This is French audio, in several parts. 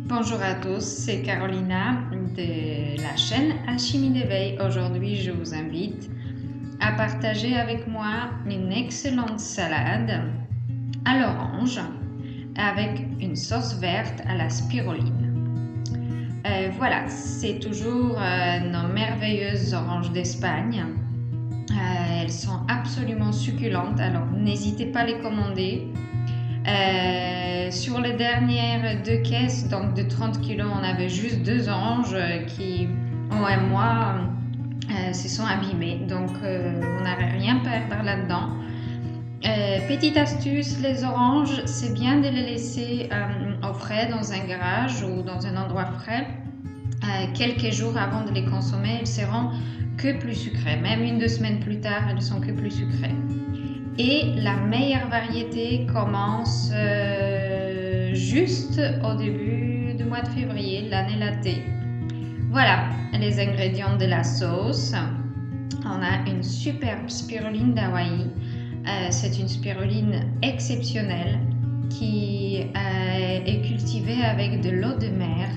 Bonjour à tous, c'est Carolina de la chaîne Alchimie d'éveil. Aujourd'hui, je vous invite à partager avec moi une excellente salade à l'orange avec une sauce verte à la spiruline. Voilà, c'est toujours nos merveilleuses oranges d'Espagne. Elles sont absolument succulentes, alors n'hésitez pas à les commander. Sur les dernières 2 caisses, donc de 30 kg, on avait juste 2 oranges qui, en un mois, se sont abîmées. Donc, on n'avait rien à perdre là-dedans. Petite astuce, les oranges, c'est bien de les laisser au frais dans un garage ou dans un endroit frais. Quelques jours avant de les consommer, elles seront que plus sucrées. Même 1-2 semaines plus tard, elles sont que plus sucrées. Et la meilleure variété commence juste au début du mois de février, l'année. Voilà les ingrédients de la sauce. On a une superbe spiruline d'Hawaï. C'est une spiruline exceptionnelle qui est cultivée avec de l'eau de mer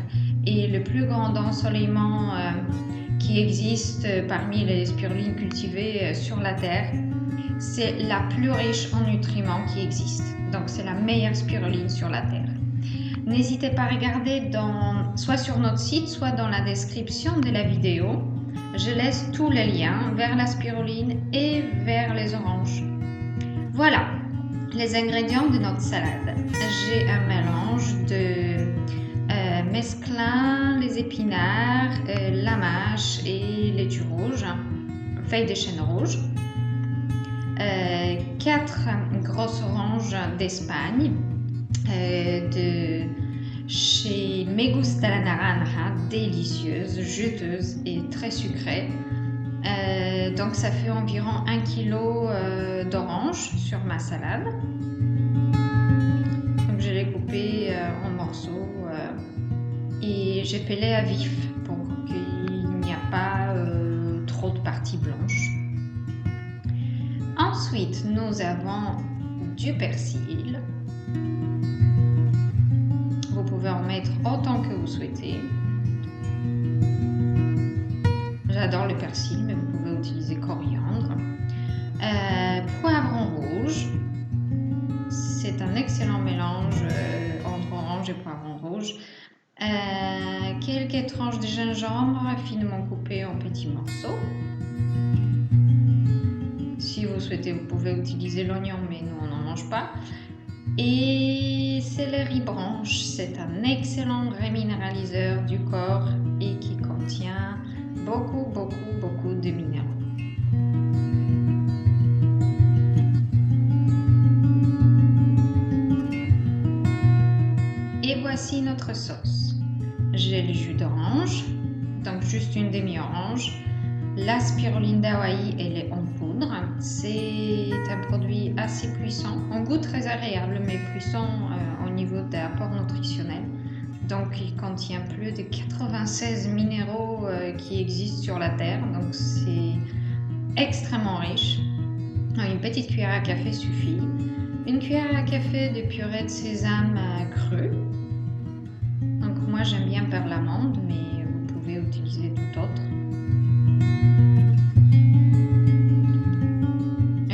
et le plus grand ensoleillement qui existe parmi les spirulines cultivées sur la terre. C'est la plus riche en nutriments qui existe. Donc, c'est la meilleure spiruline sur la Terre. N'hésitez pas à regarder soit sur notre site, soit dans la description de la vidéo. Je laisse tous les liens vers la spiruline et vers les oranges. Voilà les ingrédients de notre salade. J'ai un mélange de mesclun, les épinards, la mâche et laitue rouge, feuilles de chêne rouge. 4 grosses oranges d'Espagne de chez Me Gusta la Naranja, délicieuses, juteuses et très sucrées. Donc ça fait environ 1 kg d'oranges sur ma salade. Donc je l'ai coupé en morceaux et j'ai pelé à vif pour qu'il n'y ait pas trop de parties blanches. Ensuite, nous avons du persil. Vous pouvez en mettre autant que vous souhaitez. J'adore le persil, mais vous pouvez utiliser coriandre. Poivron rouge. C'est un excellent mélange entre orange et poivron rouge. Quelques tranches de gingembre finement coupées en petits morceaux. Si vous souhaitez, vous pouvez utiliser l'oignon, mais nous, on n'en mange pas. Et céleri branche, c'est un excellent reminéraliseur du corps et qui contient beaucoup de minéraux. Et voici notre sauce. J'ai le jus d'orange, donc juste une demi-orange. La spiruline d'Hawaï, elle est en poudre. C'est un produit assez puissant, en goût très agréable, mais puissant au niveau d'apport nutritionnel. Donc, il contient plus de 96 minéraux qui existent sur la Terre. Donc, c'est extrêmement riche. Une petite cuillère à café suffit. Une cuillère à café de purée de sésame crue. Donc, moi, j'aime bien perle l'amande, mais vous pouvez utiliser tout autre.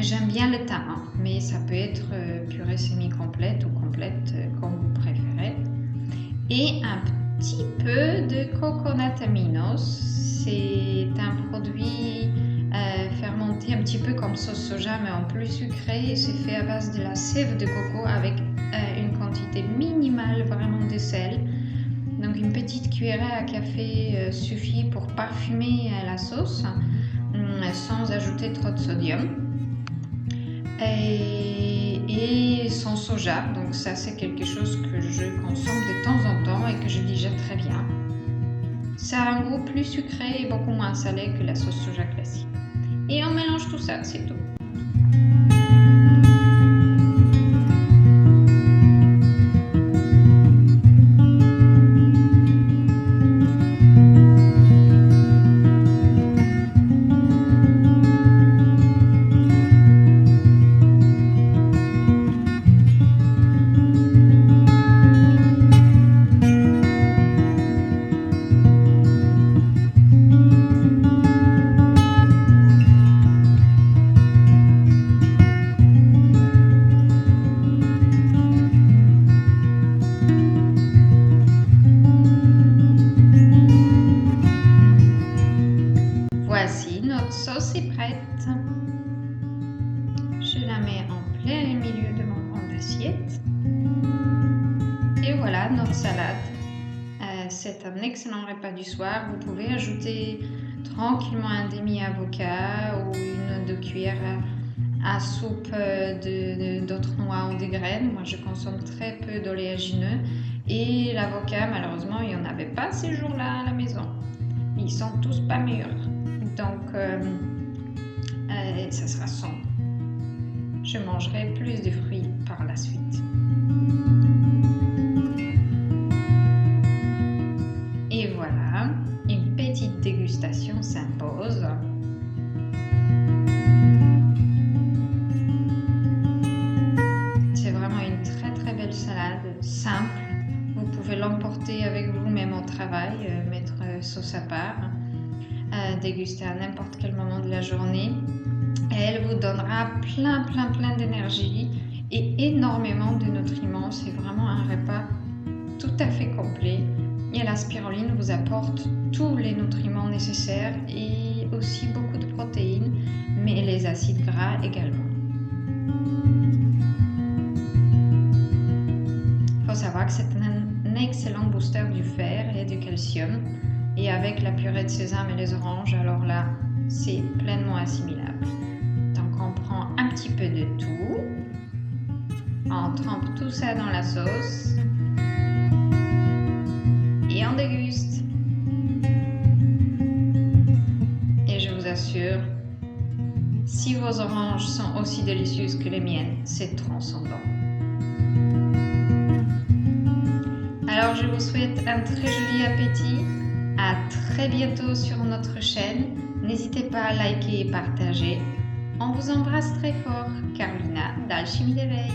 J'aime bien le thym, mais ça peut être purée semi-complète ou complète comme vous préférez. Et un petit peu de coconut aminos. C'est un produit fermenté un petit peu comme sauce soja, mais en plus sucré. C'est fait à base de la sève de coco avec une quantité minimale vraiment de sel. Donc une petite cuillerée à café suffit pour parfumer la sauce sans ajouter trop de sodium. Et sans soja, donc ça c'est quelque chose que je consomme de temps en temps et que je digère très bien. Ça a un goût plus sucré et beaucoup moins salé que la sauce soja classique. Et on mélange tout ça, c'est tout. voilà notre salade. C'est un excellent repas du soir. Vous pouvez ajouter tranquillement un demi-avocat ou une 2 cuillères à soupe d'autres noix ou des graines. Moi, je consomme très peu d'oléagineux. Et l'avocat, malheureusement, il n'y en avait pas ces jours-là à la maison. Ils sont tous pas mûrs. Donc, ça sera son. Je mangerai plus de fruits par la suite. Et voilà, une petite dégustation s'impose. C'est vraiment une très très belle salade, simple. Vous pouvez l'emporter avec vous même au travail, mettre sauce à part, déguster à n'importe quel moment de la journée. Et elle vous donnera plein d'énergie et énormément de nutriments. C'est vraiment un repas tout à fait complet. Et la spiruline vous apporte tous les nutriments nécessaires et aussi beaucoup de protéines, mais les acides gras également. Il faut savoir que c'est un excellent booster du fer et du calcium. Et avec la purée de sésame et les oranges, alors là, c'est pleinement assimilable. Donc on prend un petit peu de tout. On trempe tout ça dans la sauce. Et on déguste. Et je vous assure, si vos oranges sont aussi délicieuses que les miennes, c'est transcendant. Alors je vous souhaite un très joli appétit. À très bientôt sur notre chaîne. N'hésitez pas à liker et partager. On vous embrasse très fort. Carolina d'Alchimie d'éveil.